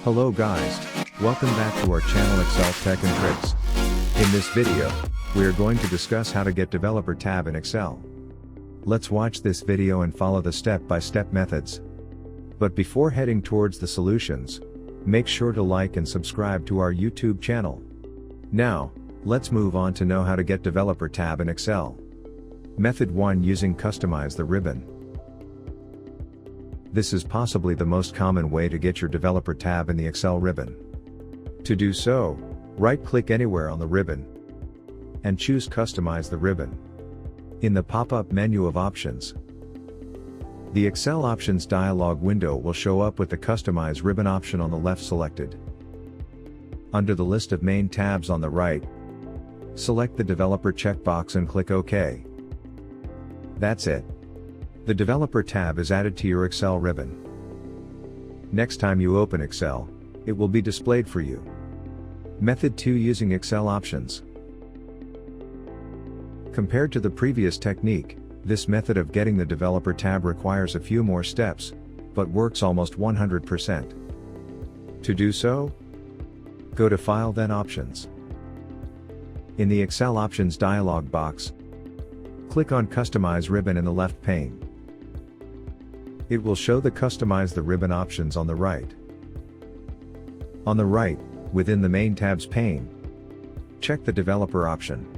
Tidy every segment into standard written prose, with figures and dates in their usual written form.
Hello guys, welcome back to our channel Excel Tech and Tricks. In this video, we are going to discuss how to get developer tab in Excel. Let's watch this video and follow the step-by-step methods. But before heading towards the solutions, make sure to like and subscribe to our YouTube channel. Now, let's move on to know how to get developer tab in Excel. Method 1, using customize the ribbon. This is possibly the most common way to get your developer tab in the Excel ribbon. To do so, right-click anywhere on the ribbon and choose Customize the ribbon. In the pop-up menu of options, the Excel Options dialog window will show up with the Customize ribbon option on the left selected. Under the list of main tabs on the right, select the Developer checkbox and click OK. That's it. The Developer tab is added to your Excel ribbon. Next time you open Excel, it will be displayed for you. Method 2, using Excel options. Compared to the previous technique, this method of getting the Developer tab requires a few more steps, but works almost 100%. To do so, go to File, then Options. In the Excel Options dialog box, click on Customize Ribbon in the left pane. It will show the Customize the Ribbon options on the right. On the right, within the Main tabs pane, check the Developer option.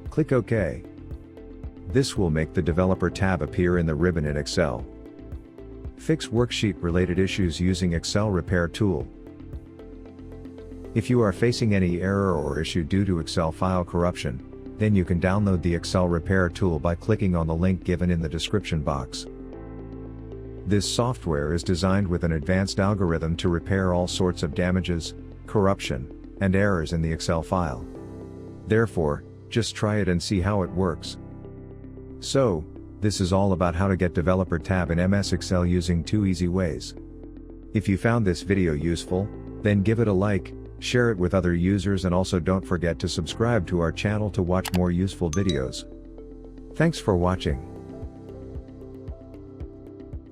Click OK. This will make the Developer tab appear in the ribbon in Excel. Fix worksheet related issues using Excel Repair tool. If you are facing any error or issue due to Excel file corruption, then you can download the Excel Repair tool by clicking on the link given in the description box. This software is designed with an advanced algorithm to repair all sorts of damages, corruption, and errors in the Excel file. Therefore, just try it and see how it works. So, this is all about how to get Developer tab in MS Excel using 2 easy ways. If you found this video useful, then give it a like, share it with other users, and also don't forget to subscribe to our channel to watch more useful videos. Thanks for watching.